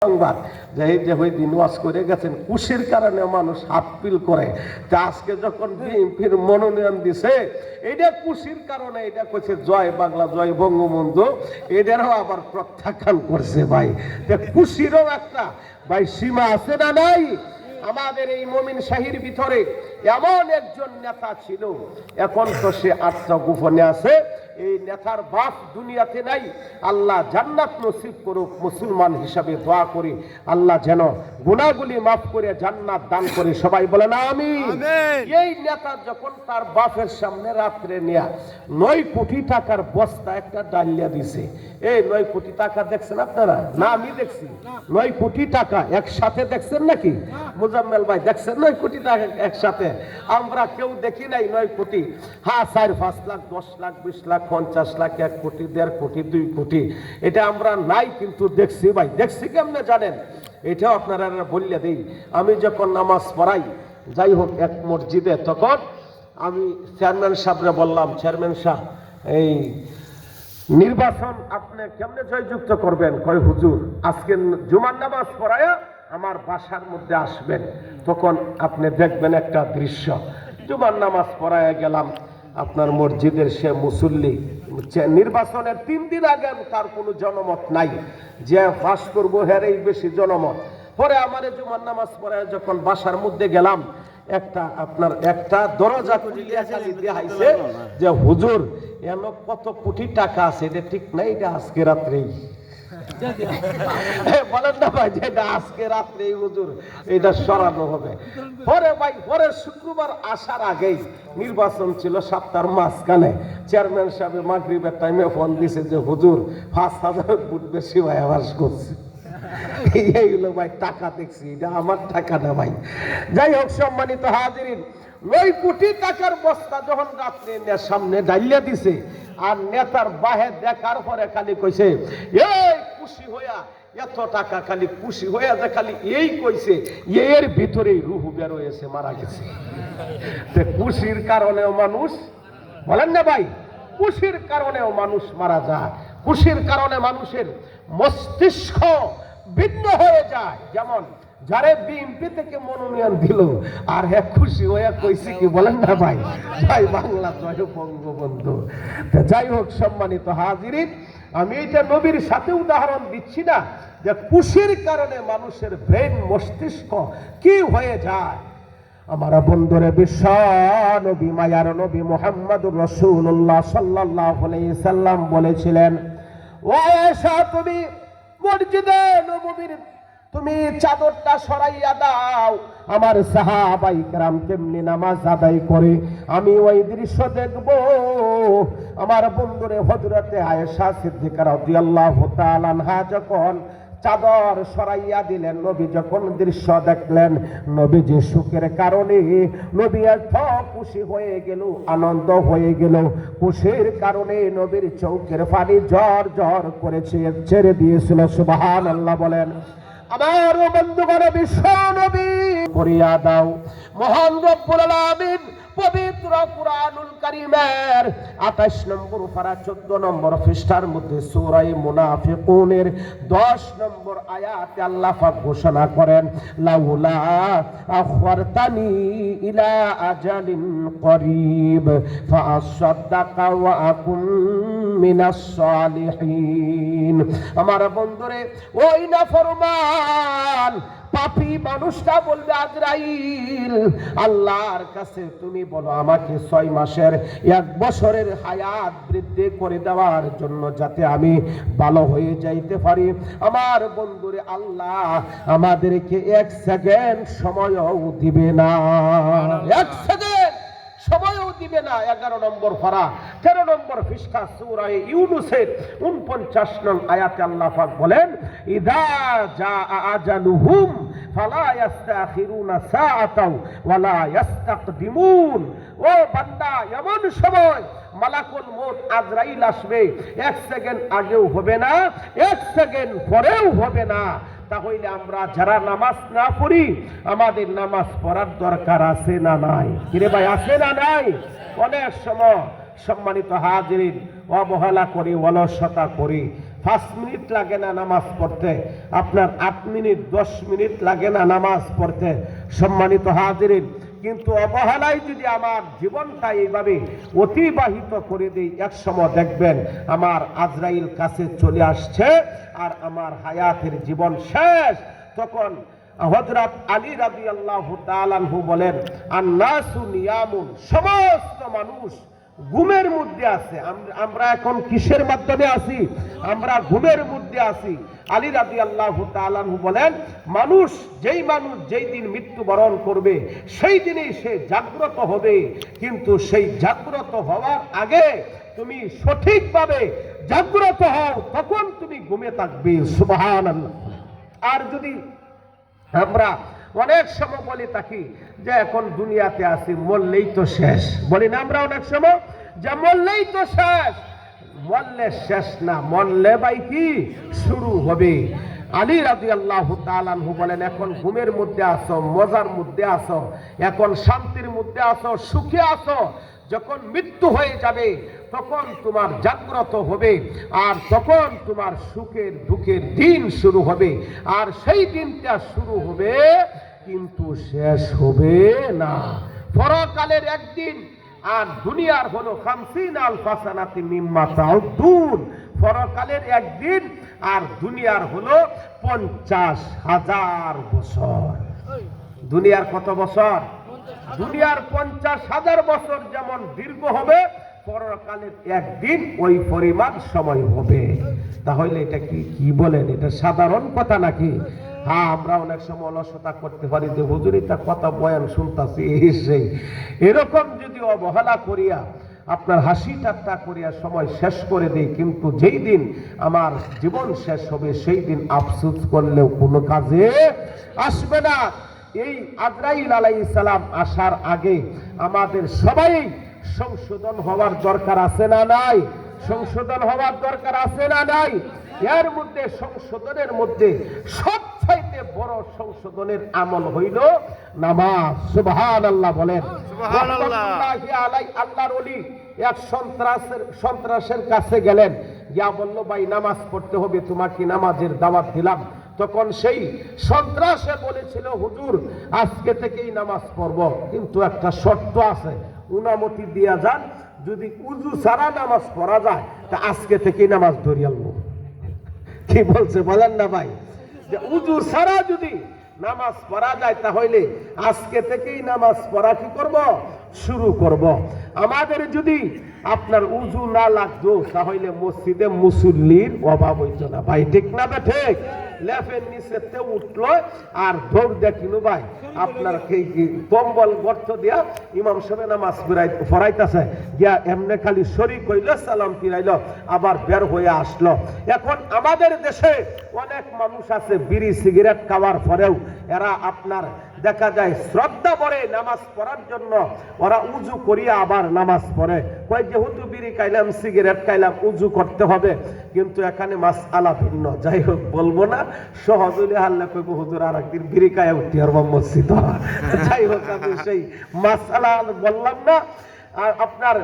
সংবাদ যে এই যে ওই দিন ওয়াজ করে গেছেন খুশির কারণে মানুষ হাতপিল করে। তা আজকে যখন বিএনপির মনোনয়ন দিছে এটা খুশির কারণে, এটা কইছে জয় বাংলা জয় বঙ্গবন্ধু, এটারও আবার প্রত্যাখ্যান করছে। ভাই খুশিরও একটা ভাই সীমা আছে না নাই? আমাদের এই মমিন শাহীর ভিতরে এমন একজন নেতা ছিল, এখন তো সে আত্মগোপনে আছে। এই নেতার বাপ দুনিয়াতে নাই। আল্লাহ জান্নাত নসিব করুক। মুসলমান হিসাবে দোয়া করি আল্লাহ যেন গুনাহগুলি মাফ করে জান্নাত দান করে। সবাই বলেন আমিন। এই নেতা যখন তার বাপের সামনে রাত্রে নিয়ে 9 কোটি টাকার বস্তা একটা ডালিয়া দিছে। এই 9 কোটি টাকা দেখছেন আপনারা? না আমি দেখছি 9 কোটি টাকা একসাথে। দেখছেন নাকি মুজাম্মেল ভাই? দেখছেন 9 কোটি টাকা একসাথে? আমরা কেউ দেখি নাই 9 কোটি। হ্যাঁ 4-5 লাখ 10 লাখ 20 লাখ 50 লাখ 1 কোটি 1.5 কোটি 2 কোটি এটা আমরা নাই, কিন্তু দেখছি। ভাই দেখছি কেমনে জানেন? এটাও আপনারা বললে দেই। আমি যখন নামাজ পড়াই যাই হোক এক মসজিদে, তখন আমি চেয়ারম্যান সাহেবরে বললাম, চেয়ারম্যান সাহেব এই নির্বাচন আপনি কেমনে জয়যুক্ত করবেন? কয় হুজুর আজকে জুমার নামাজ পড়ায়া আমার বাসার মধ্যে আসবেন, তখন আপনি দেখবেন একটা দৃশ্য। জুমার নামাজ পড়ায়া গেলাম আপনার মসজিদের সে মুসল্লি, নির্বাচনের 3 দিন আগে তার কোনো জনমত নাই যে পাস করবো হেরেই বেশি জনমত। পরে আমার জুমার নামাজ পড়ায় যখন বাসার মধ্যে গেলাম, একটা দরজা দেখাইছে যে হুজুর এন কত কোটি টাকা আছে, এটা ঠিক নাই, এটা আজকে রাত্রেই বলেন না ভাই, যেটা আজকে রাত্রে হুজুর এটা সরানো হবে। পরে ভাই পরে শুক্রবার আসার আগেই নির্বাচন ছিল সপ্তাহের মাঝখানে। চেয়ারম্যান সাহেব মাগরিবের টাইমে ফোন দিছে যে হুজুর 5,000 ভোট বেশি ভাই আবাস করছে। এইগুলো ভাই টাকা দেখছি, এটা আমার টাকা না ভাই। যাই হোক সম্মানিত হাজিরিন, 9 কোটি টাকার বস্তা যখন রাত্রে সামনে ডালিয়া দিছে, আর নেতার বাহে দেখার পরে খালি কইছে এই খুশি হইয়া এত টাকা, খালি খুশি হইয়া যে খালি এই কইছে, এর ভিতরেই রুহ বের হয়েছে, মারা গেছে। খুশির কারণেও মানুষ, বলেন না ভাই, খুশির কারণেও মানুষ মারা যায়। খুশির কারণে মানুষের মস্তিষ্ক ভিন্ন হয়ে যায়। যেমন যারে বিএনপি থেকে মনোনয়ন দিল আর হ্যাঁ খুশি হয়ে কইছে কি, বলেন না ভাই, ভাই বাংলা জয় বঙ্গবন্ধু। যাই হোক সম্মানিত হাজিরিন, আমি এটা নবীর সাথে উদাহরণ দিচ্ছি না যে খুশির কারণে মানুষের ব্রেন মস্তিষ্ক কি হয়ে যায়। আমার বন্ধুরে বিশ্ব নবী মায়ার নবী মুহাম্মদুর রাসূলুল্লাহ সাল্লাল্লাহু আলাইহি সাল্লাম বলেছিলেন, ও আয়েশা তুমি মসজিদে নববীর তুমি চাদরটা সরাইয়া দাও, আমার সাহাবায়ে কেরাম কেমনি নামাজ আদায় করে আমি ওই দৃশ্য দেখব। আমার বন্ধুরে হযরতে আয়েশা সিদ্দিকা রাদিয়াল্লাহু তাআলা আনহা যখন চাদর সরাইয়া দিলেন, নবী যখন দৃশ্য দেখলেন, নবীজি সুখের কারণে নবী এত খুশি হয়ে গেল, আনন্দ হয়ে গেল। খুশির কারণে নবীর চোখের পানি ঝর ঝর করেছে, ছেড়ে দিয়েছিল। সুবহানাল্লাহ বলেন। আমার বন্ধুগণ, বিশ্ব নবী করিয়া দাও। মহান রব্বুল আলামিন পবিত্র কুরআনুল কারীমের 28 নম্বর পারা 14 নম্বর পৃষ্ঠার মধ্যে সূরা মুনাফিকুনের 10 নম্বর আয়াতে আল্লাহ পাক ঘোষণা করেন, লাউলা আখরতানি ইলা আজালিন করিব ফাআসাদদাকা ওয়া আকুম মিনাস সালিহিন। আমার বন্ধুরে, ওই না ফরমান পাপী মানুষটা বলবে, আজরাইল আল্লাহর কাছে তুমি বলো আমাকে 6 মাসের 1 বছরের হায়াত বৃদ্ধি করে দেওয়ার জন্য, যাতে আমি ভালো হয়ে যাইতে পারি। আমার বন্ধুরে, আল্লাহ আমাদেরকে 1 সেকেন্ড সময়ও দিবে না, 1 সেকেন্ড সময়ও দিবে না। 11 নম্বর পারা 13 নম্বর পৃষ্ঠা সূরা ইউনূসের 49 নং আয়াতে আল্লাহ পাক বলেন, ইযা জাআ আজালুহুম ফালা ইস্তাখিরুনা সাআতাও ওয়ালা ইস্তাকদিমুন। ও বান্দা, এমন সময় মালাকুল মউত আজরাইল আসবে, 1 সেকেন্ড আগেও হবে না, 1 সেকেন্ড পরেও হবে না। তাহলে আমরা যারা নামাজ না পড়ি, আমাদের নামাজ পড়ার দরকার আছে না নাই? কিরে ভাই, আছে না নাই? অনেক সময় সম্মানিত হাজিরিন অবহেলা করি, অলসতা করি। 5 মিনিট লাগে না নামাজ পড়তে, আপনার 8 মিনিট 10 মিনিট লাগে না নামাজ পড়তে। সম্মানিত হাজিরিন, কিন্তু অবহেলায় যদি আমার জীবনটা এইভাবে অতিবাহিত করে দিই, এক সময় দেখবেন আমার আজরাইল কাছে চলে আসছে আর আমার হায়াতের জীবন শেষ। তখন হযরত আলী রাদিয়াল্লাহু তাআলা আনহু বলেন, আন-নাসু নিয়ামুন, সমস্ত মানুষ ঘুমের মধ্যে আছে। আমরা এখন কিসের মাধ্যমে আছি? আমরা ঘুমের মধ্যে আছি। আলী রাদিয়াল্লাহু তাআলা আনহু বলেন, মানুষ যেই দিন মৃত্যুবরণ করবে সেই দিনই সে জাগ্রত হবে, কিন্তু সেই জাগ্রত হওয়ার আগে তুমি সঠিকভাবে জাগ্রত হও, তখন তুমি ঘুমে থাকবে। সুবহানাল্লাহ। আর যদি আমরা অনেক সময় বলি থাকি যে এখন দুনিয়াতে আছি, মরলেই তো শেষ, বলি না আমরা অনেক সময় যে মরলেই তো শেষ। মরলে শেষ না, মরলে ভাই কি শুরু হবে। আলী রাদিয়াল্লাহু তাআলা আনহু বলেন, এখন ঘুমের মধ্যে আসো, মজার মধ্যে আসো, এখন শান্তির মধ্যে আসো, সুখে আসো। যখন মৃত্যু হয়ে যাবে তখন তোমার জাগ্রত হবে, আর তখন তোমার সুখের দুঃখের দিন শুরু হবে। আর সেই দিনটা শুরু হবে কিন্তু শেষ হবে না। পরকালের একদিন, আর দুনিয়ার হলো 50 আলফা সানাতি মিম্মা তাউদ্দুন। পরকালের একদিন আর দুনিয়ার হলো 50,000 বছর। দুনিয়ার কত বছর? দুনিয়ার 50,000 বছর যেমন দীর্ঘ হবে, পরকালের একদিন ওই পরিমাণ সময় হবে। তাহলে এটা কি বলেন? এটা সাধারণ কথা নাকি? হ্যাঁ, আমরা অনেক সময় অলসতা করতে পারি যে হুজুর এটা কথা বয়ান শুনতাছি, সেই এরকম যদি অবহেলা করিয়া আপনার হাসি ঠাট্টা করিয়া সময় শেষ করে দেই, কিন্তু যেই দিন আমার জীবন শেষ হবে সেই দিন আফসোস করলেও কোনো কাজে আসবে না। এই আজরাইল আলাইহিস সালাম আসার আগে আমাদের সবাই সংশোধন হওয়ার দরকার আছে না নাই? সংশোধন হওয়ার দরকার আছে না নাই? এর মধ্যে সংশোধনের মধ্যে সবচাইতে বড় সংশোধনের আমল হইল নামাজ। সুবহানাল্লাহ বলেন। সুবহানাল্লাহ। আল্লাহর ওলি এক সন্ত্রাসের কাছে গেলেন, গিয়া বলল, ভাই নামাজ পড়তে হবে, তোমাকে নামাজের দাওয়াত দিলাম। তখন সেই সন্ত্রাসে বলেছিল, হুজুর আজকে থেকেই নামাজ পড়ব, কিন্তু একটা শর্ত আছে, উনামতি দিয়া যান, যদি উজু ছাড়া নামাজ পড়া যায় তা আজকে থেকেই নামাজ ধরিয়ে আনবো। কি বলছে বলেন না ভাই? যে উজু ছাড়া যদি নামাজ পড়া যায় তাহলে আজকে থেকেই নামাজ পড়া কি করব? শুরু করব। আমাদের যদি আপনার উজু না লাগতো তাহলে মসজিদে মুসল্লির অভাব হইতো না ভাই, ঠিক না? ঠিক। লেফের নিচেতে উঠলো আর দৌড় দেখিনু ভাই, আপনার কম্বল গর্ত দিয়া ইমাম সাহেব নামাজ পড়াইতেছে, গিয়া এমনি খালি শরীক হইল, সালাম ফিরাইল, আবার বের হয়ে আসলো। এখন আমাদের দেশে অনেক মানুষ আছে বিড়ি সিগারেট খাওয়ার পরেও এরা আপনার দেখা যায় শ্রদ্ধা করে নামাজ পড়ার জন্য ওরা উজু করিয়া আবার নামাজ পড়ে। কয় যেহেতু বিড়ি খাইলাম সিগারেট খাইলাম উজু করতে হবে, কিন্তু এখানে মাসআলা ভিন্ন। যাই হোক বলবো না, সহজ হইলে হাল্লা কইব হুজুর আর একদিন বিড়ি খাইয়া উঠতে পারবো মসজিদ। যাই হোক আমি সেই মাসআলা বললাম না। আর আপনার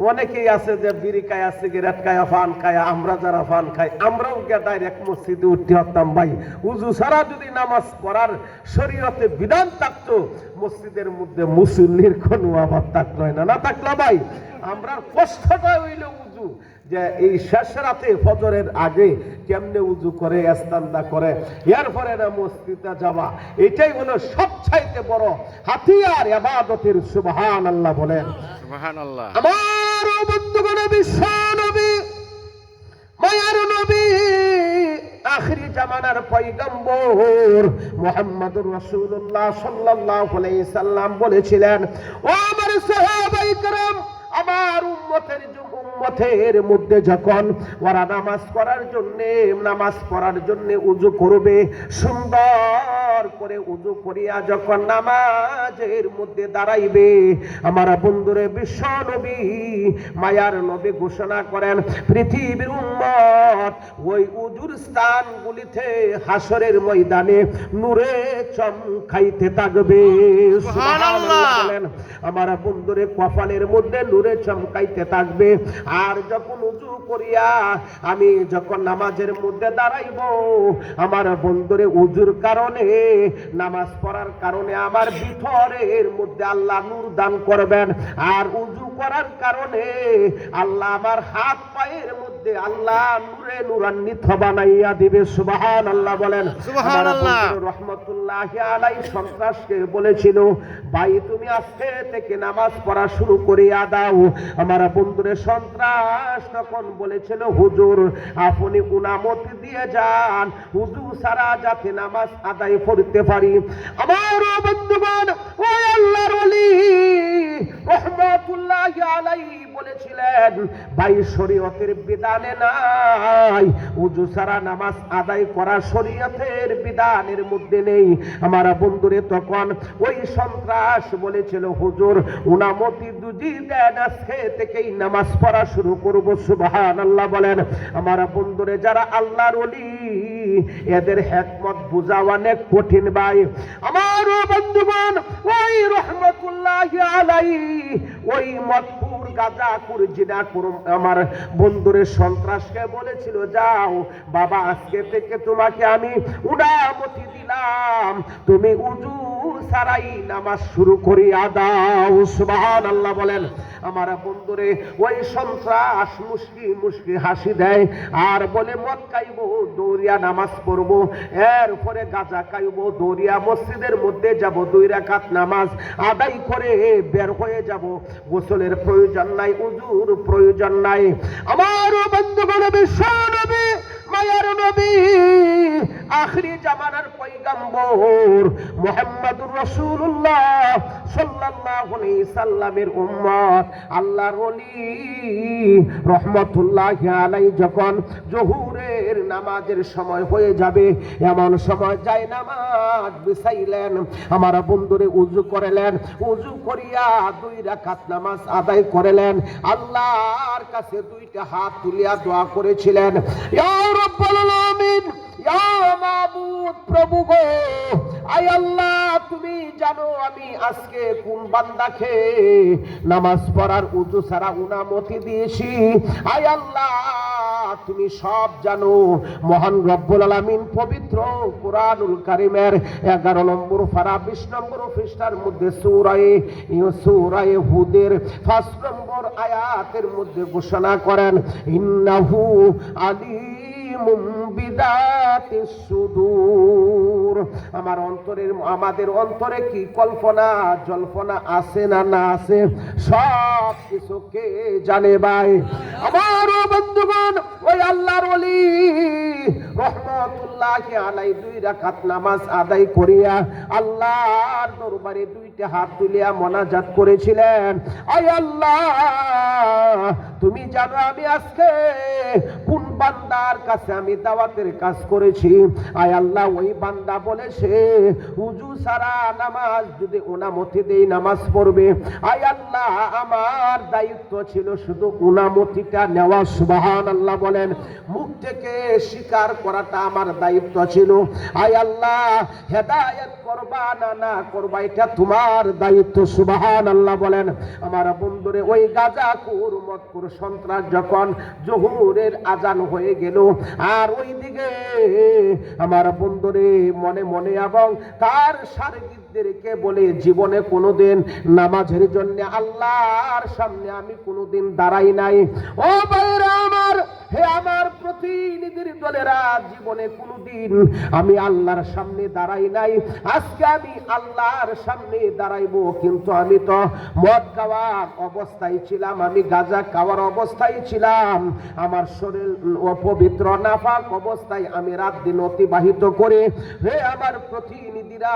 অনেকেই আছে যে বিড়ি খায়া সিগারেট খায়া পান খায়া, আমরা যারা পান খাই আমরাও গিয়ে ডাইরেক্ট মসজিদে উঠতে হতাম ভাই। উজু ছাড়া যদি নামাজ পড়ার শরীয়তে বিধান থাকতো, মসজিদের মধ্যে মুসল্লির কোনো অভাব থাকলো না। না থাকলো ভাই? আমরা কষ্টটা হইল উজু, যে এই শেষ রাতে ফজরের আগে কেমনে উজু করে ইস্তেঞ্জা করে এরপরে না মসজিদে যাওয়া, এটাই হলো সবচাইতে বড় হাতিয়ার ইবাদতের। সুবহানাল্লাহ বলেন। সুবহানাল্লাহ। আমার বন্ধুগণ, বিশ্ব নবী, মায়ার নবী, আখিরি জামানার পয়গম্বর মুহাম্মদুর রাসূলুল্লাহ সাল্লাল্লাহু আলাইহি সাল্লাম বলেছিলেন, ও আমার সাহাবায়ে কেরাম, আমার উম্মতের মধ্যে যখন ওরা নামাজ পড়ার জন্য উজু করবে, সুন্দর করে উযু করিয়া যখন নামাজের মধ্যে দাঁড়াইবে, আমার বন্ধুরে বিশ্ব নবী মায়ার নবী ঘোষণা করেন, পৃথিবীর উম্মত ওই উযুর স্থানগুলিতে হাসরের ময়দানে নূরে চমকাইতে থাকবে। সুবহানাল্লাহ বলেন। আমার বন্ধুরে কপালের মধ্যে নূরে চমকাইতে থাকবে। আর যখন উযু করিয়া আমি যখন নামাজের মধ্যে দাঁড়াইব, আমার বন্ধুরে উযুর কারণে, নামাজ পড়ার কারণে আমার ভিতরের মধ্যে আল্লাহ নূর দান করবেন। আর উযু করার কারণে আল্লাহ আমার হাত পায়ের মধ্যে আল্লাহ নূরে নূরান্বিত বানাইয়া দিবে। সুবহানাল্লাহ বলেন। সুবহানাল্লাহ। রহমাতুল্লাহি আলাইহি সন্ত্রাসকে বলেছিল, ভাই তুমি আজকে থেকে নামাজ পড়া শুরু করিয়া দাও। আমার বন্ধুরে সন্ত্রাস তখন বলেছিল, হুজুর আপনি উনামতি দিয়ে যান, উযু ছাড়া যাতে নামাজ আদায় করতে পারি। আমার বন্ধুগণ, ওই আল্লাহর ওলি রহমাতুল্লাহি আলাইহি বলেছিলেন, ভাই শরীয়তের বিধানে নাই, উযু ছাড়া নামাজ আদায় করা শরীয়তের বিধানের মধ্যে নেই। আমার বন্ধুরে তখন ওই সন্ত্রাস বলেছিল, হুজুর উনামতি দুজি দেন, আজকে থেকেই নামাজ পড়া শুরু করব। সুবহানাল্লাহ বলেন। আমার বন্ধুরে যারা আল্লাহর ওলি, এদের হিকমত বোঝা অনেক কঠিন ভাই। আমার বন্ধুগণ, ওই রহমাতুল্লাহি আলাইহি ওই মতপুর গাজাকুর জিনাকুর আমার বন্ধুরে সন্ত্রাসকে বলেছিল, যাও বাবা আজকে থেকে তোমাকে আমি উনামতি দিলাম, তুমি উযু ছাড়াই নামাজ শুরু করিয়া দাও। সুবহানাল্লাহ বলেন। আমার বন্ধুরে ওই সন্ত্রাস মুস্কি মুস্কি হাসি দেয় আর বলে, মদ খাইব দৌড়িয়া নামাজ পড়ব, এরপরে গাঁজা খাইব দৌড়িয়া মসজিদের মধ্যে যাব, 2 রাকাত নামাজ আদায় করে বের হয়ে যাব, গোসলের প্রয়োজন নাই, উযুর প্রয়োজন নাই। আমার বন্ধুগণ, বিশ্ব নবী মায়ার নবী আখিরি জামানার পয়গম্বর মুহাম্মদুর রাসূলুল্লাহ সাল্লাল্লাহু আলাইহি সাল্লামের উম্মত আল্লাহর ওলি রহমাতুল্লাহি আলাইহি যখন জোহরের নামাজের সময় হয়ে যাবে, এমন সময় যায় নামাজ বিছাইলেন, আমার বন্ধুরে উযু করলেন, উযু করিয়া 2 রাকাত নামাজ আদায় করলেন, আল্লাহর কাছে 2টা হাত তুলিয়া দোয়া করেছিলেন, ইয়া রাব্বুল আলামিন, ইয়া মাবুদ, প্রভু গো, আয় আল্লাহ তুমি জানো আমি আজকে কোন বান্দাকে নামাজ পড়ার উযু ছাড়া উনামতি দিয়েছি। আয় আল্লাহ তুমি সব জানো। মহান রব্বুল আলামিন পবিত্র কুরআনুল কারীমের 11 নম্বর পারা 20 নম্বর পৃষ্ঠার মধ্যে সূরা হুদের 5 নম্বর আয়াতের মধ্যে ঘোষণা করেন, ইন্নাহু আলিমুম বিদাতিস সুদূর। আমার অন্তরের, আমাদের অন্তরে কি কল্পনা জল্পনা আছে না না আছে, সব কিছু কে জানে ভাই। আমার বন্ধুগণ, ওই আল্লাহর ওলি রহমাতুল্লাহি আলাইহি 2 রাকাত নামাজ আদায় করিয়া আল্লাহর দরবারে 2টা হাত তুলিয়া মোনাজাত করেছিলেন, আয় আল্লাহ তুমি জানো আমি আজকে কোন বান্দার কাছে আমি দাওয়াতের কাজ করেছি। আয় আল্লাহ ওই বান্দা বলেছে উযু ছাড়া নামাজ যদি উনামতি দেই নামাজ পড়বে। আয় আল্লাহ আমার দায়িত্ব ছিল শুধু উনামতিটা নেওয়া। সুবহানাল্লাহ বলেন। মুখ থেকে স্বীকার করাটা আমার দায়িত্ব ছিল। আয় আল্লাহ হেদায়েত করবা না না করবা এটা তোমার দায়িত্ব। সুবহানাল্লাহ বলেন। আমার বন্ধুরে ওই গাজাকুর মদকুর সন্ত্রাস যখন জোহরের আজান হয়ে গেল, আর ওইদিকে আমার বন্ধুরে মনে মনে এবং তার শারীরিকদেরকে বলে, জীবনে কোনোদিন নামাজের জন্য আল্লাহর সামনে আমি কোনোদিন দাঁড়াই নাই। ও ভাইরা আমার, হে আমার প্রতিনিধির দলেরা, জীবনে কোনোদিন আমি আল্লাহর সামনে দাঁড়াই নাই। আজকে আমি আল্লাহর সামনে দাঁড়াইবো, কিন্তু আমি তো মদ খাওয়ার অবস্থায় ছিলাম, আমি গাঁজা খাওয়ার অবস্থায় ছিলাম, আমার শরীর অপবিত্র নাফাক অবস্থায় আমি রাত দিন অতিবাহিত করে, হে আমার প্রতিনিধিরা,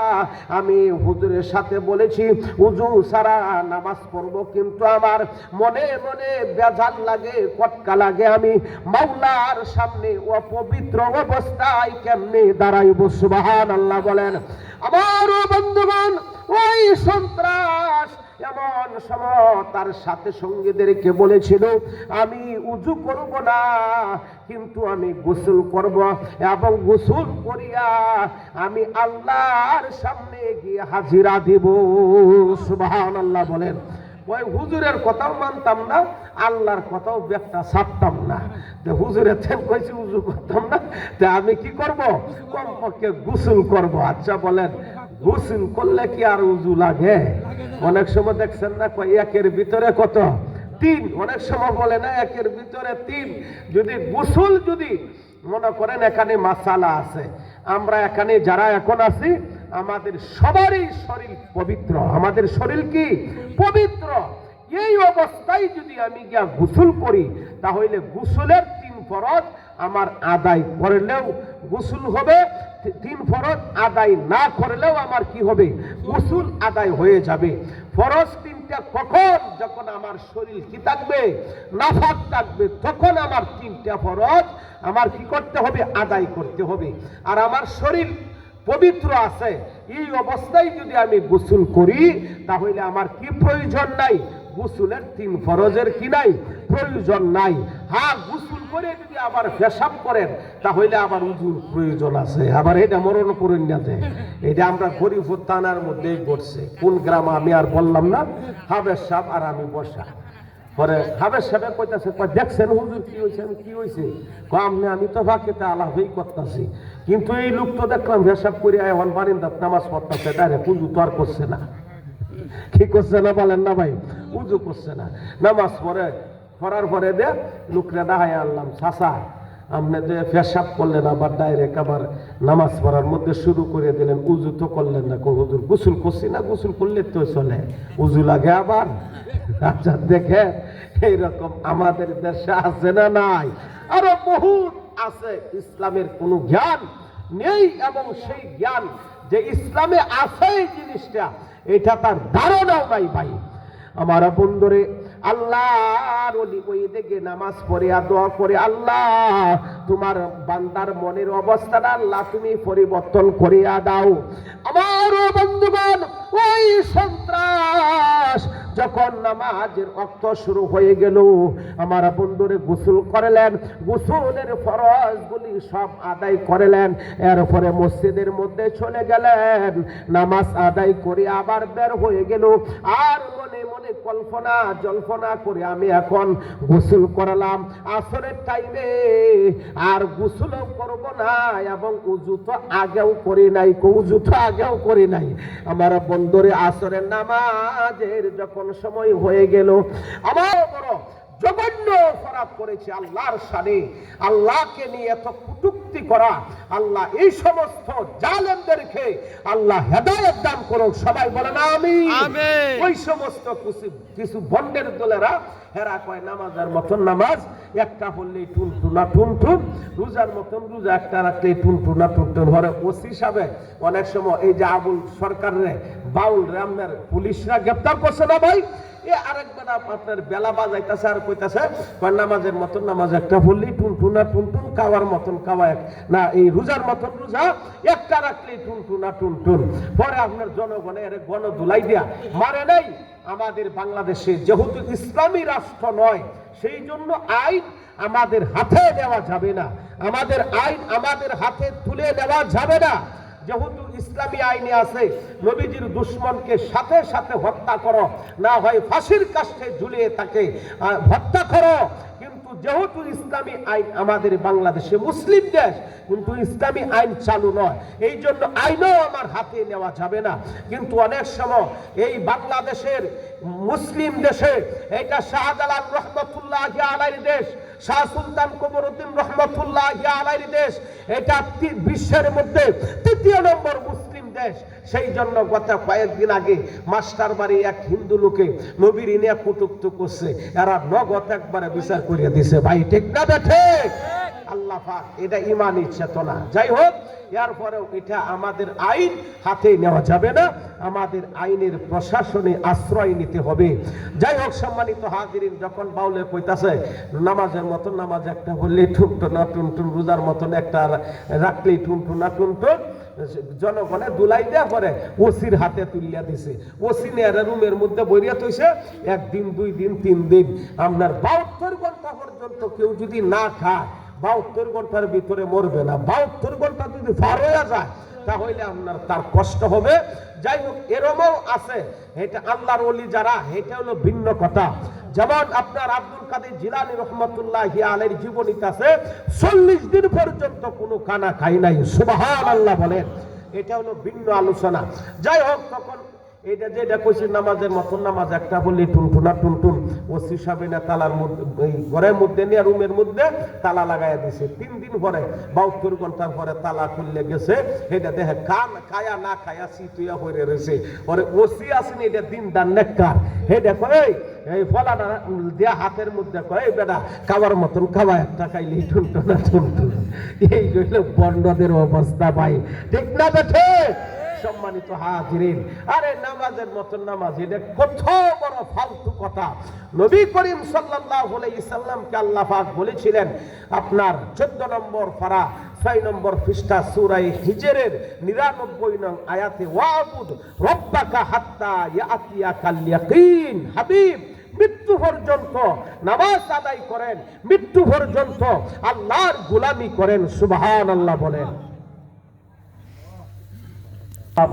আমি হুজুরের সাথে বলেছি উজু সারা নামাজ পড়ব, কিন্তু আমার মনে মনে বেজাল লাগে, কটকা লাগে, আমি মাওলার সামনে অপবিত্র অবস্থায় কেমনে দাঁড়াইব? সুবহানাল্লাহ বলেন। আমার বন্ধুগণ, ওই সন্ত্রাস এমন সময় তার সাথে সঙ্গীদেরকে বলেছিল, আমি উজু করব না, কিন্তু আমি গোসল করব, এবং গোসল করিয়া আমি আল্লাহর সামনে গিয়ে হাজিরা দিব। সুবহানাল্লাহ বলেন। ওই হুজুরের কথাও মানতাম না, আল্লাহর কথাও ব্যাখ্যা ছাড়তাম না। হুজুরের কইছি উজু করতাম না, তা আমি কি করব? কমপক্ষে গোসল করব। আচ্ছা বলেন, গোসল করলে কি আর উজু লাগে? অনেক সময় দেখছেন না, কয় একের ভিতরে কত? 3। অনেক সময় বলে না একের ভিতরে 3। যদি গোসল, যদি মনে করেন এখানে মাসালা আছে, আমরা এখানে যারা এখন আছি আমাদের সবারই শরীর পবিত্র। আমাদের শরীর কি পবিত্র? এই অবস্থায় যদি আমি গিয়া গোসল করি, তাহলে গোসলের 3 ফরজ আমার আদায় করলেও গোসল হবে, 3 ফরজ আদায় না করলেও আমার কি হবে? গোসল আদায় হয়ে যাবে। ফরজ 3টা কখন? যখন আমার শরীর কি থাকবে? নাফাক থাকবে, তখন আমার 3টা ফরজ আমার কি করতে হবে? আদায় করতে হবে। আর আমার শরীর পবিত্র আছে, এই অবস্থায় যদি আমি গোসল করি, তাহলে আমার কি প্রয়োজন নাই? গোসলের 3 ফরজের কি নাই? প্রয়োজন নাই। হ্যাঁ, গোসল করে যদি আবার পেশাব করেন, তাহলে আবার উজুর প্রয়োজন আছে। আবার এটা মরণ করেন না যে, এটা আমরা গরিবপুর থানার মধ্যেই ঘটছে। কোন গ্রাম আমি আর বললাম না, হাবের সাহেব আর আমি বসা। পরে হাবের সাহেব কইতাছে, দেখছেন হুজুর কি হয়েছে? আমি কি হয়েছে? আমি তো ফাঁকেতে আলাপই করতেছি, কিন্তু এই লোক তো দেখলাম পেশাব করে এখন বারিন্দাত নামাজ পড়তেছে, ডাইরেক্ট উজু তো আর করছে না। কি করছে না বলেন না ভাই? উজু করছে না। নামাজ পড়ার পরে দে লোকরা দাহাই আনলাম, চাচা আপনি যে পেশাব করলেন, আবার ডাইরেক্ট আবার নামাজ পড়ার মধ্যে শুরু করে দিলেন, উজু তো করলেন না। হুজুর গোসল করছি না, গোসল করলে তো চলে, উজু লাগে আবার? আচ্ছা দেখে, এইরকম আমাদের দেশে আছে না নাই? আরো বহুত আছে। ইসলামের কোনো জ্ঞান নেই, এবং সেই জ্ঞান যে ইসলামে আছে এই জিনিসটা, এটা তার ধারণাও নাই ভাই। আমার বন্ধুরে, আল্লাহর ওই দিকে নামাজ পড়ে দোয়া করে, আল্লাহ তোমার বান্দার মনের অবস্থাটা আল্লাহ তুমি পরিবর্তন করিয়া দাও। আমার বন্ধুগণ, ওই সন্ত্রাস যখন নামাজের ওয়াক্ত শুরু হয়ে গেল, আমার বন্ধুরে গোসল করলেন, গোসলের ফরজগুলি সব আদায় করলেন, এরপরে মসজিদের মধ্যে চলে গেলেন, নামাজ আদায় করে আবার বের হয়ে গেল। আর মনে মনে কল্পনা জল্পনা করে আমি এখন গোসল করলাম আসরের টাইমে, আর গোসলও করব না, এবং উজু তো আগেও করি নাই, উজু তো আগেও করি নাই। আমার বন্ধুরে আসরের নামাজের যখন সময় হয়ে গেল, আমার বড় জঘন্য অপরাধ করেছে আল্লাহর সামনে। আল্লাহকে নিয়ে এত কটূক্তি করা, আল্লাহ এই সমস্ত জালেমদেরকে আল্লাহ হেদায়েত দান করুক। সবাই বলেন আমিন। ওই সমস্ত কিছু বন্ডের দলেরা, হেরা কয় নামাজের মতন নামাজ একটা পড়লেই টুনটুনা টুনটুন, রোজার মতন রোজা একটা রাখলেই টুনটুনা টুনটুন। হরে ওসি হিসাবে অনেক সময় এই যে আবুল সরকার রে, বাউল রে, আপনার পুলিশরা গ্রেপ্তার করছে না ভাই? এ আরেকবার আপনার বেলা বাজাইতেছে আর কইতাছে নামাজের মতন নামাজ একটা পড়লেই টুনটুনা টুনটুন, কাওয়ার মতন কাওয়া না, এই রোজার মতন রোজা একটা রাখলেই টুনটুনা টুনটুন। পরে আপনার জনগণের গণ ধুলাই দিয়া মারে নাই। আমাদের বাংলাদেশে যেহেতু ইসলামী রাষ্ট্র নয়, সেই জন্য আইন আমাদের হাতে নেওয়া যাবে না, আমাদের আইন আমাদের হাতে তুলে নেওয়া যাবে না। যেহেতু ইসলামী আইনে আছে, নবীজির দুশ্মনকে সাথে সাথে হত্যা করো, না হয় ফাঁসির কাষ্ঠে ঝুলিয়ে তাকে হত্যা করো। কিন্তু যেহেতু ইসলামী আইন আমাদের বাংলাদেশে মুসলিম দেশ, কিন্তু ইসলামী আইন চালু নয়, এই জন্য আইনও আমার হাতে নেওয়া যাবে না। কিন্তু অনেক সময় এই বাংলাদেশের মুসলিম দেশে, এটা শাহজালাল রহমতুল্লাহ আলাইহির দেশ, শাহ সুলতান কমরউদ্দিন রহমতুল্লাহ আলাইহির দেশ, এটা বিশ্বের মধ্যে ৩য় নম্বর মুসলিম দেশ। সেই জন্য গত কয়েকদিন আগে মাস্টার বাড়ি এক হিন্দু লোকে নবীর নিয়ে কটূক্তি করছে, এরা নগদ একবারে বিচার করিয়ে দিছে। ভাই ঠিক না? ঠিক। আল্লাহ পাক এটা ইমানি চেতনা। যাই হোক, এরপরেও এটা আমাদের আইন হাতে নেওয়া যাবে না, আমাদের আইনের প্রশাসনে আশ্রয় নিতে হবে। যাই হোক সম্মানিত হাজিরিন, যখন বাউলে কইতাছে নামাজের মতন নামাজ একটা বললে টুনটুনা টুনটুন, রোজার মতন একটা রাখলেই টুনটুনা টুনটুন, জনগণে দুলাই দেওয়া পরে ওসির হাতে তুলিয়া দিছে। ওসি নেয়ারে রুমের মধ্যে বইরিয়া তৈছে 1 দিন 2 দিন 3 দিন, আপনার 72 ঘন্টা পর্যন্ত কেউ যদি না খায় 72 ঘন্টার ভিতরে মরবে না। 72 ঘন্টা যদি পার হয়ে যায় তাহলে আপনার তার কষ্ট হবে। যাই হোক, এরমও আছে, এটা আল্লাহর ওলি যারা, এটা হলো ভিন্ন কথা। যেমন আপনার আব্দুল কাদের জিলানী রহমতুল্লাহি আলাইহির জীবনীতে আছে 40 দিন পর্যন্ত কোনো খানা খাই নাই। সুবহানাল্লাহ বলেন, এটা হলো ভিন্ন আলোচনা। যাই হোক, তখন এটা যেটা কইছি নামাজের মতন নামাজ একটা বললি টুনটুনা টুনটুন, ওসি সাহেব তালার মধ্যে এই ঘরের মধ্যে নিয়ে রুমের মধ্যে তালা লাগাইয়া দিছে। 3 দিন পরে 72 ঘন্টার পরে তালা খুললে গেছে, এটা দেখে খায়া না খায়া সিতুয়া হয়ে রয়েছে। ওরে ওসি আসেনি, এটা দিন দান নেককার, হে দেখো এই ফলানা দেয়া হাতের মধ্যে কয় বেটা খাবার মতন খাওয়া, একটা খাইলে টুনটুনা টুনটুন। এই হইল বন্ডদের অবস্থা ভাই, ঠিক না বেঠে? সম্মানিত হাজিরিন, আরে নামাজের মতন নামাজ, এটা কত বড় ফালতু কথা। নবী করিম সাল্লাল্লাহু আলাইহি সাল্লামকে আল্লাহ পাক বলেছিলেন আপনার 14 নম্বর পারা 6 নম্বর পৃষ্ঠা সূরা হিজরের 99 নং আয়াতে, ওয়াবুদ রব্বাকা হাত্তা ইয়াতিয়াকাল ইয়াকিন। হাবিব, মৃত্যু পর্যন্ত নামাজ আদায় করেন, মৃত্যু পর্যন্ত আল্লাহর গোলামি করেন। সুবহানাল্লাহ বলেন।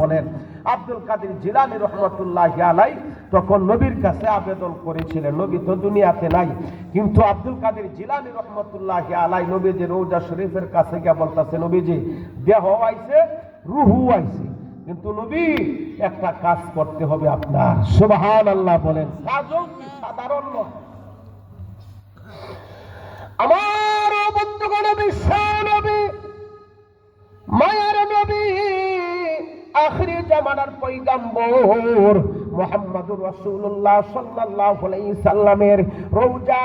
বলেন আব্দুল কাদের জিলানী রহমতুল্লাহি আলাইহি তখন নবীর কাছে আবেদন করেছিলেন। নবী তো দুনিয়াতে নাই, কিন্তু আব্দুল কাদের জিলানী রহমতুল্লাহি আলাইহি নবীজি রওজা শরীফের কাছে গিয়ে বলতাছে, নবীজি দেহ আইছে, রূহু আইছে, কিন্তু নবী একটা কাজ করতে হবে আপনার। সুবহানাল্লাহ বলেন। কাজও কি সাধারণ নয়। আমার বন্ধুগণ, বিশ্ব নবী, মায়ার নবী, আখিরি জামানার পয়গম্বর মুহাম্মদুর রাসূলুল্লাহ সাল্লাল্লাহু আলাইহি সাল্লামের রওজা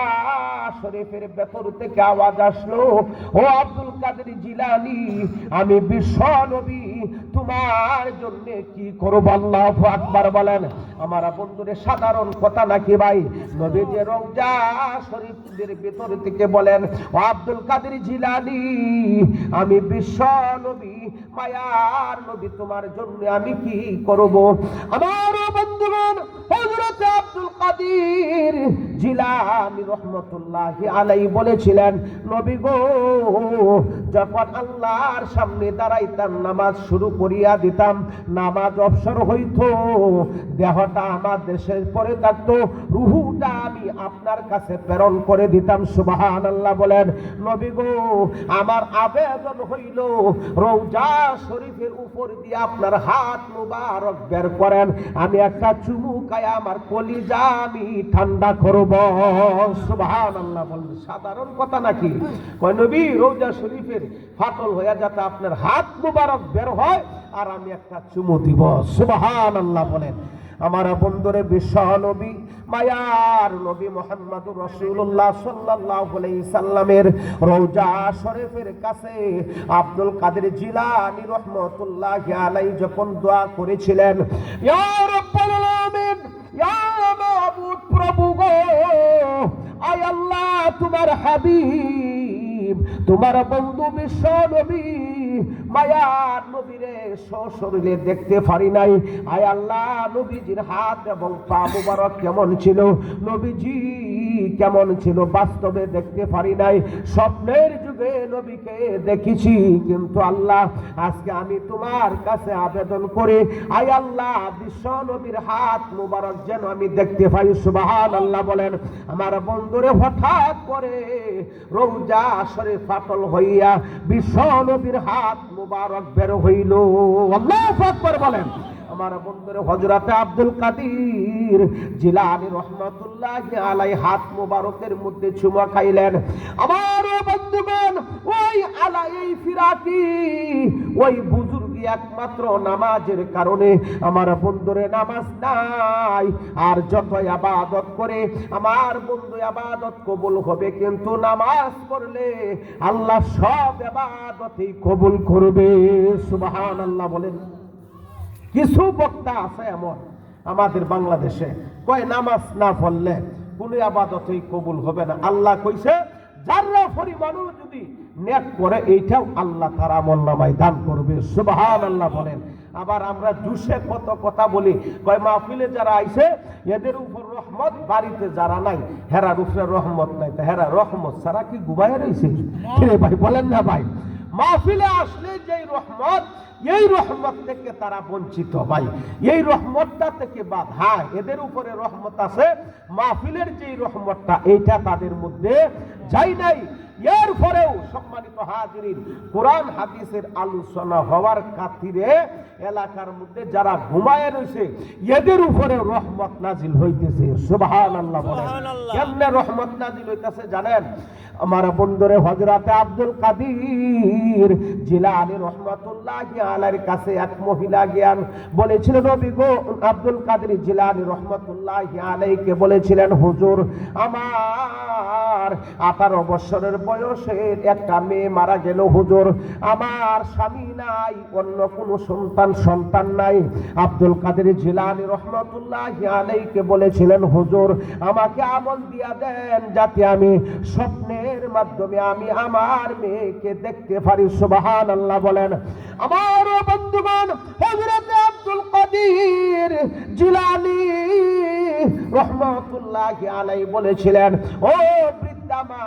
শরীফের ভেতর থেকে আওয়াজ আসলো, ও আব্দুল কাদের জিলানী, আমি বিশ্ব নবী তোমার জন্য কি করব? আল্লাহু আকবার বলেন। আমার বন্ধুরে সাধারণ কথা নাকি ভাই? নবী যে রওজা শরীফের ভেতর থেকে বলেন, ও আব্দুল কাদের জিলানী, আমি বিশ্ব নবী, মায়ার নবী, তোমার জন্য আমি কি করব? আমার বন্ধুগণ, হযরত আব্দুল কাদের জিলানী রহমাতুল্লাহি আলাইহি বলেছিলেন, নবী গো, যখন আল্লাহর সামনে দাঁড়াইতাম, নামাজ শুরু করিয়া দিতাম, নামাজ অবসর হইতো, দেহটা আমার দেশের পরে থাকতো, রূহটা আমি আপনার কাছে প্রেরণ করে দিতাম। সুবহানাল্লাহ বলেন। নবী গো, আমার আবেদন হইল, রওজা শরীফের উপর দিয়ে আপনার হাত মুবারক বের করেন, আমি একটা চুমু খায় আমার কলিজা আমি ঠান্ডা করব। সুবহানাল্লাহ বলেন। সাধারণ কথা নাকি? কয় নবী, রওজা শরীফের ফাটল হয়ে যাতে আপনার হাত মুবারক বের হয় আর আমি একটা চুমু দিব। সুবহানাল্লাহ বলেন। আমার বন্ধুরে, বিশ্ব নবী, মায়ার নবী মুহাম্মদুর রাসূলুল্লাহ সাল্লাল্লাহু আলাইহি সাল্লামের রওজা শরীফের কাছে আব্দুল কাদের জিলানী রাহমাতুল্লাহি আলাইহি যখন দোয়া করেছিলেন, ইয়া রাব্বুল আলামিন, ইয়া মাবুদ প্রভু গো, আয় আল্লাহ, তোমার হাবিব, তোমার বন্ধু বিশ্ব নবী, মায়ার নবীরে সশরীরে দেখতে পারি নাই। আয় আল্লাহ, নবীজির হাত এবং পা মুবারক কেমন ছিল, নবীজি কেমন ছিল বাস্তবে দেখতে পারি নাই, স্বপ্নের যুগে নবীকে দেখেছি, কিন্তু আল্লাহ আজকে আমি তোমার কাছে আবেদন করে, আয় আল্লাহ, বিশ্ব নবীর হাত মুবারক যেন আমি দেখতে পাই। সুবহানাল্লাহ বলেন। আমার বন্ধুরে, হঠাৎ করে রওজা শরীফ ফাটল হইয়া বিশ্ব নবীর হাত মুবারক বের হইল। আল্লাহু আকবার বলেন। আমার বন্ধুরে হযরতে আব্দুল কাদের জিলানী রহমাতুল্লাহি আলাইহি হাত মোবারকের মধ্যে চুমা খাইলেন। আমার বন্ধুগণ, ওই আলাই ফিরাকি ওই বুজুর্গ একমাত্র নামাজের কারণে আমার বন্ধুরে নামাজ নাই। আর যত ইবাদত করে আমার বন্ধু ইবাদত কবুল হবে, কিন্তু নামাজ পড়লে আল্লাহ সব ইবাদতই কবুল করবে। সুবহানাল্লাহ বলেন। কিছু বক্তা আছে এমন আমাদের বাংলাদেশে কয় নামাজ না পড়লে কোনো ইবাদতই কবুল হবে না। আল্লাহ কইছে যারা পরিমাণও যদি নেক করে এইটাও আল্লাহ তার আমলনামায় দান করবে। সুবহানাল্লাহ বলেন। আবার আমরা জুসে কত কথা বলি, কয় মাহফিলে যারা আইছে এদের উপর রহমত, বাড়িতে যারা নাই হেরার উপরে রহমত নাই। তা হেরা রহমত ছাড়া কি ঘুমায় রয়েছে? ভাই বলেন না ভাই, মাহফিলে আসলে যেই রহমত, এই রহমত থেকে তারা বঞ্চিত ভাই, এই রহমতটা থেকে বাদ। হ্যাঁ, এদের উপরে রহমত আছে, মাহফিলের যেই রহমতটা এইটা তাদের মধ্যে যাই নাই। এরপরেও সম্মানিত হাজিরিন, কোরআন হাদিসের আলোচনা হওয়ার খাতিরে এলাকার মধ্যে যারা ঘুমায় রয়েছে এদের উপরে রহমত নাজিল হইতেছে। সুবহানাল্লাহ বলেন। কেমনে রহমত নাজিল হইতেছে জানেন? আমার বন্ধুরে হযরতে আব্দুল কাদের জিলানী রহমাতুল্লাহি আলাইহির কাছে এক মহিলা জ্ঞান বলেছিলেন, নবী গো, আব্দুল কাদের জিলানী রহমাতুল্লাহি আলাইহিকে বলেছিলেন, হুজুর আমার 18 বছরের বয়সের একটা মেয়ে মারা গেল হুজুর, আমার স্বামী নাই, অন্য কোনো সন্তান নাই। আব্দুল কাদের জিলানী রহমাতুল্লাহি আলাইহিকে বলেছিলেন, হুজুর আমাকে আমল দিয়া দেন যাতে আমি স্বপ্নের মাধ্যমে আমি আমার মেয়েকে দেখতে পারি। সুবহানাল্লাহ বলেন। আমার বন্ধুগণ, হযরত আব্দুল কাদের জিলানী রহমাতুল্লাহি আলাইহি বলেছিলেন, ও বৃদ্ধা মা,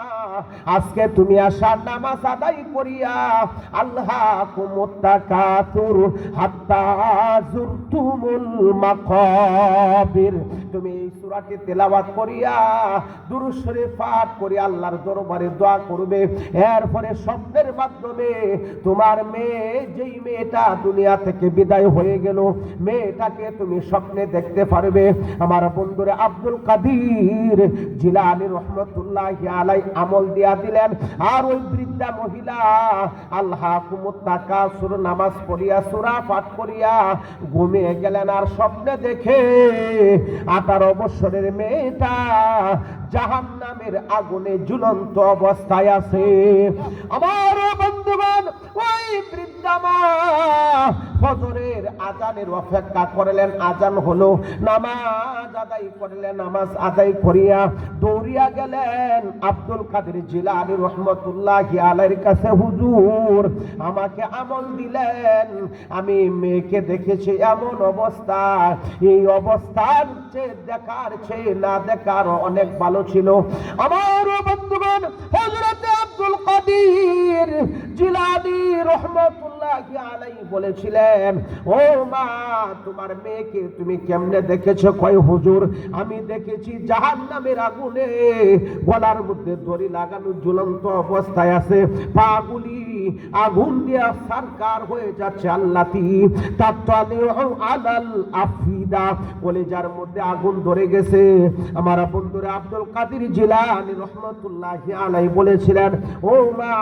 আজকে তুমি আশার নামাজ আদায় করিয়া আল্লাহুকুমুত তাকাতুর হাত্তা যুরতুমুল মাকাবির, তুমি এই সূরাটি তেলাওয়াত করিয়া দুরূদ শরীফ পাঠ করে আল্লাহর দরবারে দোয়া করবে। এরপরে স্বপ্নের মাধ্যমে তোমার মেয়ে, যেই মেয়েটা দুনিয়া থেকে বিদায় হয়ে গেল, মেয়েটাকে তুমি স্বপ্নে দেখতে পারবে। আমার বন্ধুরে আব্দুল কাদের জিলানী রহমাতুল্লাহি আলাইহি আমল দিয়া দিলেন। আর ওই বৃদ্ধা মহিলা আল্লাহুকুমুত তাকাসুর নামাজ পড়িয়া সূরা পাঠ করিয়া ঘুমিয়ে গেলেন। আর স্বপ্নে দেখে 18 বছরের মেয়েটা জাহান্নামের আগুনে ঝুলন্ত অবস্থায় আছে। আমার বন্ধুগণ, ওই বৃদ্ধা মা ফজরের আজানের অপেক্ষা করলেন। আজান হলো, নামাজ আদায় করলেন। নামাজ আদায় করিয়া দৌড়িয়া গেলেন আব্দুল কাদের জিলানী রহমাতুল্লাহি আলাইহির কাছে, হুজুর আমাকে আমল দিলেন, আমি মেয়েকে দেখেছি এমন অবস্থা, এই অবস্থার চেয়ে দেখার চেয়ে না দেখার অনেক ভালো ছিল। আমার বন্ধুগণ, হযরত আব্দুল কাদের জিলানী রহমাতুল্লাহি আলাইহি বলেছিলেন, ও মা, তোমার মেয়েকে তুমি কেমনে দেখেছো? কয় হুজুর আমি দেখেছি জাহান্নামের আগুনে গলার মধ্যে দড়ি লাগানো ঝুলন্ত অবস্থায় আছে, পাগুলি আগুন দিয়া সরকার হয়ে যাচ্ছে। আল্লাতি তাতালিউ আলাল আফিদা, কলেজার মধ্যে আগুন ধরে গেছে। আমার বন্ধুরা আব্দুল কাদের জিলানী রহমাতুল্লাহি আলাইহি বলেছিলেন, ও মা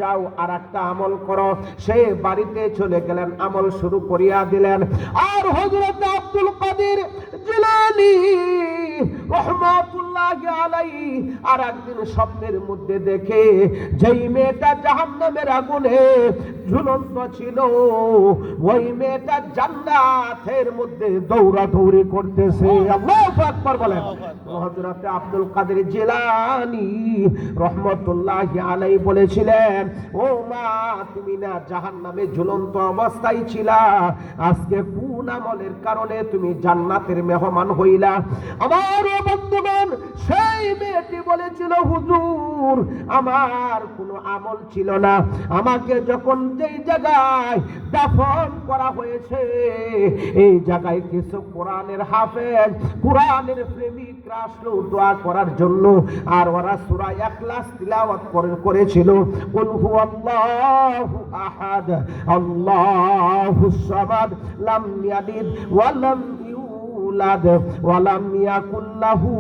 যাও আর একটা আমল করো। সে বাড়িতে চলে গেলেন, আমল শুরু করিয়া দিলেন। আর হযরত আব্দুল কাদের জিলানী রহমাতুল্লাহি আলাইহি আর একদিন স্বপ্নের মধ্যে দেখে যেই মেয়েটা জাহান্নামের আগুনে ঝুলন্ত ছিল, ওই মেয়েটা জান্নাতের মধ্যে দৌড়াদৌড়ি করতেছে। আল্লাহু আকবার বলেন। হযরত আব্দুল কাদের জিলানী রহমাতুল্লাহি আলাইহি বলেছিলেন, ও মা, তুমি না জাহান্নামে ঝুলন্ত অবস্থায় ছিলা, আজকে কোন আমলের কারণে তুমি জান্নাতের মেহমান হইলা? আমার বন্ধুগণ, সেই মেয়েটি বলেছিল, হুজুর আমার কোনো আমল ছিল না, আমাকে যখন যেই জায়গায় দাফন করা হয়েছে এই জায়গায় কিছু কোরআনের হাফেজ, কোরআনের প্রেমিকরা আসলো দোয়া করার জন্য, আর ওরা সূরা ইখলাস তিলাওয়াত করেছিল, কুল হুয়াল্লাহু আহাদ আল্লাহুস সামাদ লাম ইয়ালিদ ওয়া লাম ইউলাদ ওয়া লাম ইয়াকুল লাহু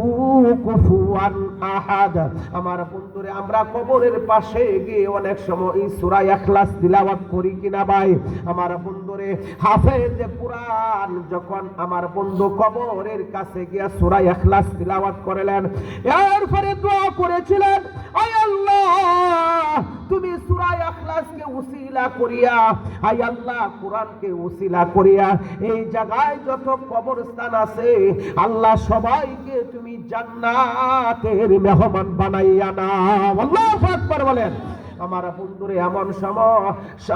কুফুয়ান আহাদ। আমার বন্ধুরে, আমরা কবরের পাশে গিয়ে অনেক সময় এই সূরা ইখলাস তিলাওয়াত করি কিনা ভাই? আমার বন্ধুরে, হাফেজে কুরআন যখন আমার বন্ধু কবরের কাছে গিয়ে সূরা ইখলাস তিলাওয়াত করলেন, এরপরে দোয়া করেছিলেন, আয় আল্লাহ তুমি সূরা ইখলাসকে উসিলা করিয়া, আয় আল্লাহ কোরআনকে উসিলা করিয়া এই জায়গায় যত কবরস্থান আছে আল্লাহ সবাইকে তুমি জান্নাতের মেহমান বানাইয়া নাও। আল্লাহু আকবার বলেন। আমার বন্ধুরে, এমন সময়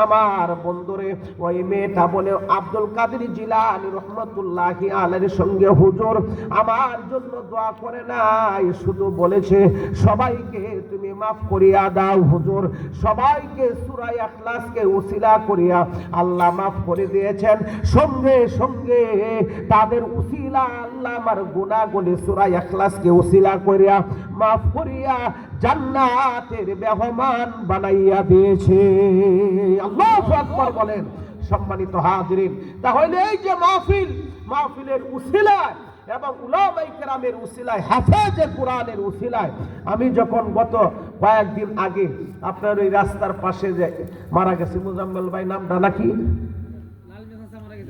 আমার বন্ধুরে ওই মেয়েটা বলে আব্দুল কাদের জিলানী রহমতুল্লাহি আলাইহির সঙ্গে, হুজুর আমার জন্য দোয়া করে নাই, শুধু বলেছে সবাইকে তুমি মাফ করিয়া দাও। হুজুর সবাইকে সূরা ইখলাসকে উসিলা করিয়া আল্লাহ মাফ করে দিয়েছেন, সঙ্গে সঙ্গে তাদের উসিলা আল্লাহ আমার গুনাহগুলি সূরা ইখলাসকে উসিলা করিয়া মাফ করিয়া জান্নাতের মেহমান বানাইয়া দিয়েছে। আল্লাহু আকবার বলেন। সম্মানিত হাজিরিন, তাহলে এই যে মাহফিলের উসিলায় এবং উলামায়ে কেরামের উসিলায়, হাফেজে কোরআনের উসিলায়, আমি যখন গত কয়েকদিন আগে আপনার ওই রাস্তার পাশে যে মারা গেছে মুজাম্মেল ভাই, নামটা নাকি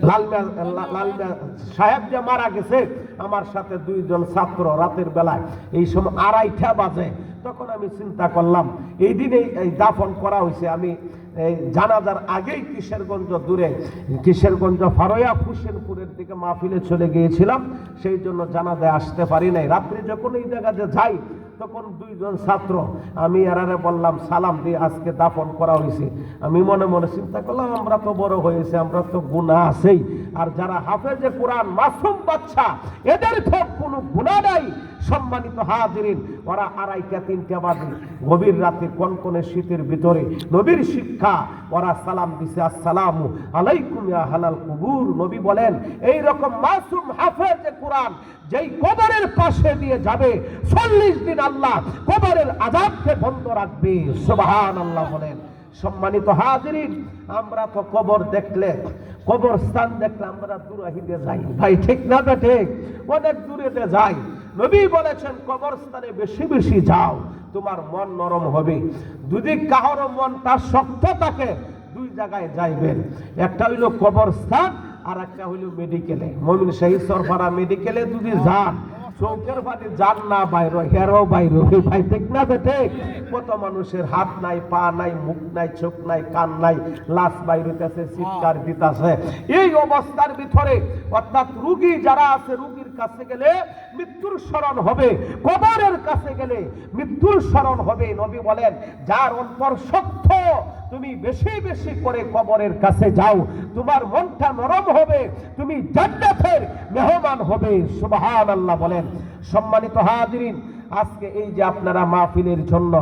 লাল সাহেব যে মারা গেছে, আমার সাথে দুইজন ছাত্র রাতের বেলায় এই সময় 2:30 বাজে, তখন আমি চিন্তা করলাম এই দিনে এই দাফন করা হয়েছে। আমি এই জানাজার আগেই কিশোরগঞ্জ ফারোয়া হোসেনপুরের দিকে মাহফিলে চলে গিয়েছিলাম, সেই জন্য জানাজায় আসতে পারি নাই। রাত্রি যখন এই জায়গাতে যাই তখন দুইজন ছাত্র, আমি এরারে বললাম সালাম দিয়ে আজকে দাফন করা হয়েছে। আমি মনে মনে চিন্তা করলাম আমরা তো বড় হয়েছে, আমরা তো গুনাহ আছেই, আর যারা হাফেজে কোরআন মাসুম বাচ্চা এদের তো কোনো গুনাহ নাই। সম্মানিত হাজিরিন, ওরা 2:30-3টা বাজে গভীর রাতে কনকনে শীতের ভিতরে নবীর শিক্ষা ওরা সালাম দিছে, আসসালামু আলাইকুম ইয়া হালাল কুবুর। নবী বলেন এই রকম মাসুম হাফেজে কোরআন যেই কবরের পাশে দিয়ে যাবে 40 দিন আল্লাহ কবরের আযাবকে বন্ধ রাখবে। সুবহানাল্লাহ বলেন। সম্মানিত হাজিরিন, আমরা তো কবর দেখলে, কবরস্থান দেখলে আমরা দূরাহিতে যাই ভাই, ঠিক না? ঠিক, অনেক দূরেতে যাই। নবী বলেছেন কবরস্থানে বেশি বেশি যাও, তোমার মন নরম হবে। যদি কারোর মনটা শক্ত থাকে, দুই জায়গায় যাইবেন, একটা হইল কবরস্থান আর একটা হইল মেডিকেলে। মুমিন শহীদ সরফারা মেডিকেলে যদি যান, চৌকের পানি যান না বাইর, হেরও বাইর ভাই, ঠিক না? ঠিক। কত মানুষের হাত নাই, পা নাই, মুখ নাই, চোখ নাই, কান নাই, লাশ বাইরেতেছে, চিৎকার দিতেছে। এই অবস্থার ভিতরে অর্থাৎ রোগী যারা আছে, রোগীর কাছে গেলে মৃত্যুর স্মরণ হবে, কবরের কাছে গেলে মৃত্যুর স্মরণ হবে। নবী বলেন যার অন্তর শক্ত, তুমি বেশি বেশি করে কবরের কাছে যাও, তোমার মনটা নরম হবে, তুমি জান্নাতের মেহমান হবে। সুবহানাল্লাহ বলেন। সম্মানিত হাজিরিন, আজকে এই যে আপনারা মাহফিলের জন্য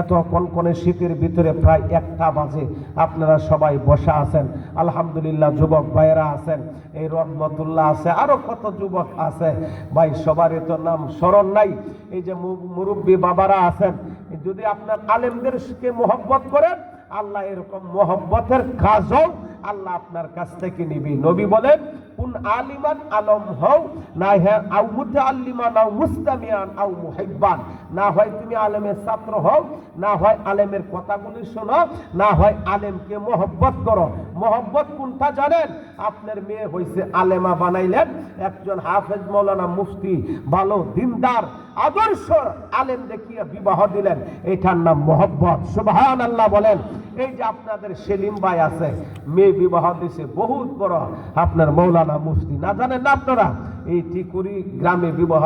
এত কনকনে শীতের ভিতরে প্রায় 1টা বাজে আপনারা সবাই বসা আছেন, আলহামদুলিল্লাহ। যুবক ভাইয়েরা আছেন, এই রহমতুল্লাহ আছে, আরো কত যুবক আছে ভাই, সবারই তো নাম স্মরণ নাই। এই যে মুরব্বী বাবারা আছেন, যদি আপনার আলেমদেরকে মহব্বত করেন, আল্লাহ এরকম মহব্বতের কাজও আল্লাহ আপনার কাছ থেকে নিবি। নবী বলেন কুন আলিমান আলম হও, না হয় আও মুতাআল্লিমান আও মুস্তামিয়ান আও মুহিব্বান, না হয় তুমি আলেমের ছাত্র হও, না হয় আলেমের কথাগুলি শোনো, না হয় আলেমকে মহব্বত করো। মহব্বত কোনটা জানেন? আপনার মেয়ে হইছে আলেমা, বানাইলেন একজন হাফেজ মাওলানা মুফতি, ভালো দিনদার আদর্শ আলেম দেখিয়ে বিবাহ দিলেন, এটার নাম মহব্বত। সুবহানাল্লাহ বলেন। এই যে আপনাদের সেলিম ভাই আছে, মেয়ে বিবাহ দিছে বহুত বড় আপনার মাওলানা মুফতি, না জানেন না আপনারা? এই টিকুরি গ্রামে বিবাহ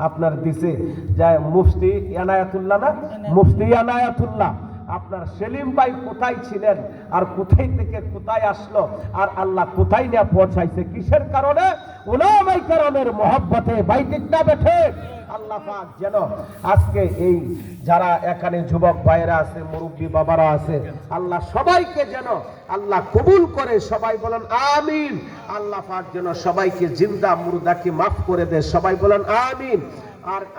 আপনার দিছে যায় মুফতি এনায়াতুল্লাহ, না মুফতি এনায়াতুল্লাহ। আপনার সেলিম ভাই কোথায় ছিলেন আর কোথায় থেকে কোথায় আসলো, আর আল্লাহ কোথায় নিয়ে পৌঁছাইছে? কিসের কারণে? উলামায়ে কেরামের মহব্বতে। ভাই ঠিক না? বেঠে আল্লাহ পাক যেন আজকে এই যারা এখানে যুবক ভাইরা আছে, মুরব্বী বাবারা আছে, আল্লাহ সবাইকে যেন আল্লাহ কবুল করে, সবাই বলেন আমিন। আল্লাহ পাক যেন সবাইকে জিন্দা মুর্দাকে মাফ করে দেয়, সবাই বলেন আমিন।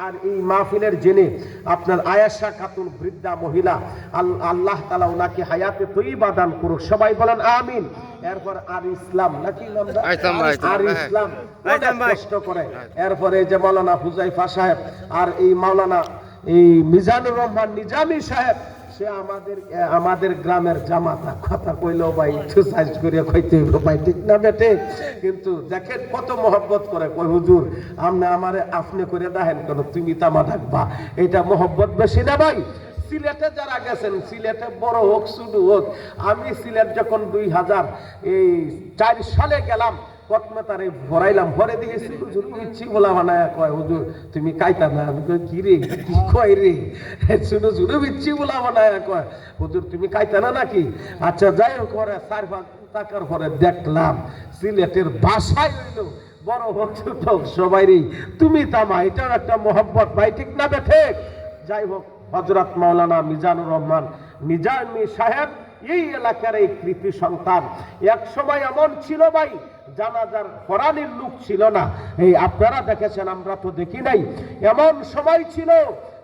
আর এই মাহফিলের যিনি আপনার আয়েশা খাতুন বৃদ্ধা মহিলা, আল্লাহ তাআলা ওনাকে হায়াতে তৈয়বা দান করুক, সবাই বলেন আমিন। এরপর আর ইসলাম নাকি আর ইসলাম কষ্ট করে, এরপরে যে মাওলানা হুজাইফা সাহেব আর এই মাওলানা এই মিজানুর রহমান নিজামী সাহেব, সে আমাদের গ্রামের জামাতা, কথা কইলেও ভাই একটু সাইজ করে কইতে হইব ভাই, ঠিক না বেটে? কিন্তু দেখেন কত মহব্বত করে, কই হুজুর আমারে আপনি করে দেখেন কেন, তুমি তামা থাকবা, এটা মহব্বত বেশি না ভাই? সিলেটে যারা গেছেন, সিলেটে বড় হোক শুধু হোক, আমি সিলেট যখন 2004 সালে গেলাম, প্রথমে তার ভরাইলাম, ভরে দিয়েছি হুজুর ইচ্ছি বলা বানায় কয় হুজুর তুমি কাইতা না, আমি কই কি রে কি কয় রে, শুনো শুনো ইচ্ছি বলা বানায় কয় হুজুর তুমি কাইতা না নাকি? আচ্ছা যাই হোক, পরে 4-5 টাকার পরে দেখলাম সিলেটের ভাষায় হইল বড় হোক ছোট হোক সবাইরই তুমি তামা, এটার একটা মহব্বত ভাই, ঠিক না বেঠে? যাই হোক, হযরত মাওলানা মিজানুর রহমান নিজামী সাহেব এই এলাকার এই কৃতি সন্তান। এক সময় এমন ছিল ভাই, জানাজার ফরানির লোক ছিল না, এই আপনারা দেখেছেন, আমরা তো দেখি নাই। এমন সময় ছিল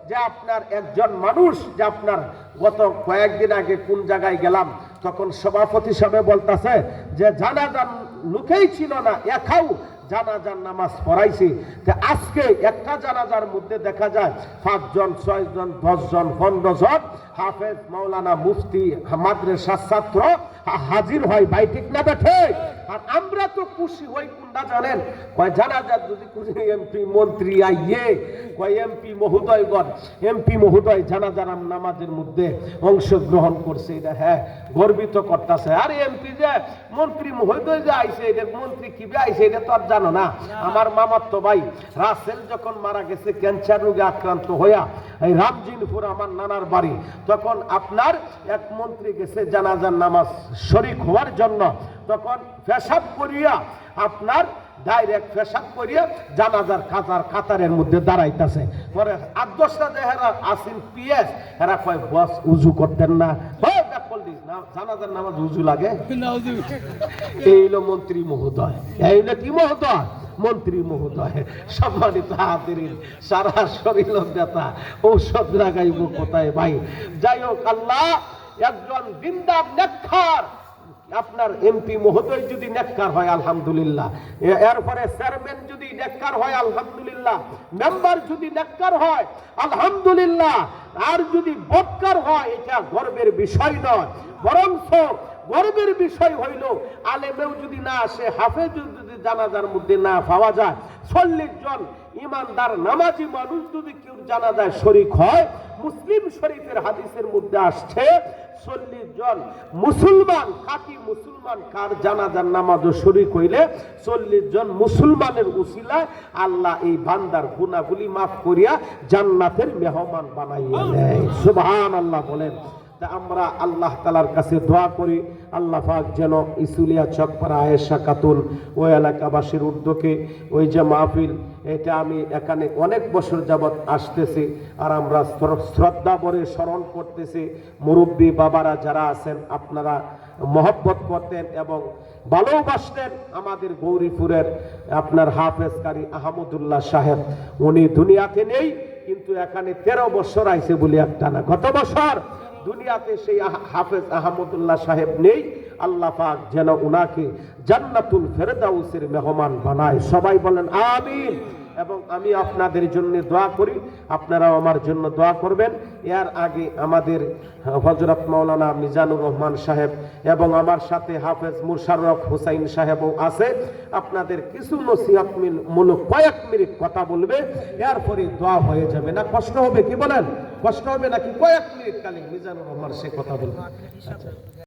যে আপনার একজন মানুষ, যে আপনার গত কয়েকদিন আগে কোন জায়গায় গেলাম, তখন সভাপতি সাহেব বলতেছে যে জানাজার লোকেই ছিল না, একাও জানাজার নামাজ পড়াইছি। আজকে একটা জানাজার মধ্যে দেখা যায় 5 জন 6 জন 10 জন 15 জন হাফেজ মাওলানা মুফতি মাদ্রাসার ছাত্র হাজির হয় ভাই, ঠিক না বেঠে? আর আমরা তো খুশি হই কোনটা জানেন? কয় জানাজার যদি এমপি মন্ত্রী আইয়ে, কয় এমপি মহোদয় জানাজার নামাজের মধ্যে অংশগ্রহণ করছে, এটা হ্যাঁ গর্বিত করতেছে। আর এমপি যে মন্ত্রী মহোদয় যে আইছে, এটা মন্ত্রী কিভাবে আইছে এটা তো আর জানো না। আমার মামাতো ভাই রাসেল যখন মারা গেছে ক্যান্সার রোগে আক্রান্ত হইয়া, এই রামজিনপুর আমার নানার বাড়ি, তখন আপনার এক মন্ত্রী গেছে জানাজার নামাজ শরীক হওয়ার জন্য, তখন পেশাব করিয়া আপনার ডাইরেক্ট পেশাব করিয়া জানাজার কাতারের মধ্যে দাঁড়াইতেছে। পরে 8-10টা যারা আসেন পিএস, এরা কয় বস উজু করতেন না, জানাজার নামাজ উজু লাগে? এই হলো মন্ত্রী মহোদয়, এই হলো কি মহোদয়? মন্ত্রী মহোদয়। সম্মানিত হাজিরিন, সারা শরীর ব্যথা, ঔষধ লাগাইব কোথায় ভাই? যাই হোক, আল্লাহ একজন দিনদার নেককার আপনার এমপি মহোদয় যদি নেককার হয় আলহামদুলিল্লাহ, এরপরে চেয়ারম্যান যদি নেককার হয় আলহামদুলিল্লাহ, মেম্বার যদি নেককার হয় আলহামদুলিল্লাহ, আর যদি বদকার হয় এটা গর্বের বিষয় নয়, বরঞ্চ গর্বের বিষয় হইল আলেমেও যদি না আসে, হাফেজ যদি জানাজার মধ্যে না পাওয়া যায়, 40 জন ইমানদার নামাজি মানুষ যদি কেউ জানাজায় শরীক হয়, মুসলিম শরীফের হাদিসের মধ্যে আসছে 40 জন মুসলমান, খাঁটি মুসলমান কার জানাজার নামাজও শরীক হইলে 40 জন মুসলমানের উসিলায় আল্লাহ এই বান্দার গুনাহগুলি মাফ করিয়া জান্নাতের মেহমান বানাইয়া দেয়। সুবহানাল্লাহ বলেন। আমরা আল্লাহ তাআলার কাছে দোয়া করি, আল্লাহ পাক যেন ইসুলিয়া চকপাড়া আয়েশা খাতুন ওই এলাকাবাসীর উদ্যোগে ওই যে মাহফিল, এটা আমি এখানে অনেক বছর যাবৎ আসতেছি, আর আমরা শ্রদ্ধা ভরে স্মরণ করতেছি। মুরব্বী বাবারা যারা আছেন, আপনারা মহব্বত করতেন এবং ভালোবাসতেন আমাদের গৌরীপুরের আপনার হাফেজ কারি আহমদুল্লাহ সাহেব। উনি দুনিয়াতে নেই, কিন্তু এখানে 13 বছর আইছে বলে একটা না, গত বছর দুনিয়াতে সেই হাফেজ আহমদুল্লাহ সাহেব নেই। আল্লাহ পাক যেন উনাকে জান্নাতুল ফেরদাউসের মেহমান বানায়, সবাই বলেন আমিন। এবং আমি আপনাদের জন্য দোয়া করি, আপনারাও আমার জন্য দোয়া করবেন। এর আগে আমাদের হযরত মাওলানা মিজানুর রহমান সাহেব এবং আমার সাথে হাফেজ মুশাররফ হুসাইন সাহেবও আছে, আপনাদের কিছু নসিহতমূলক কয়েক মিনিট কথা বলবে, এরপরে দোয়া হয়ে যাবে। না কষ্ট হবে? কি বলেন, কষ্ট হবে নাকি? কয়েক মিনিট কালে মিজানুর রহমান সে কথা বলবে। আচ্ছা।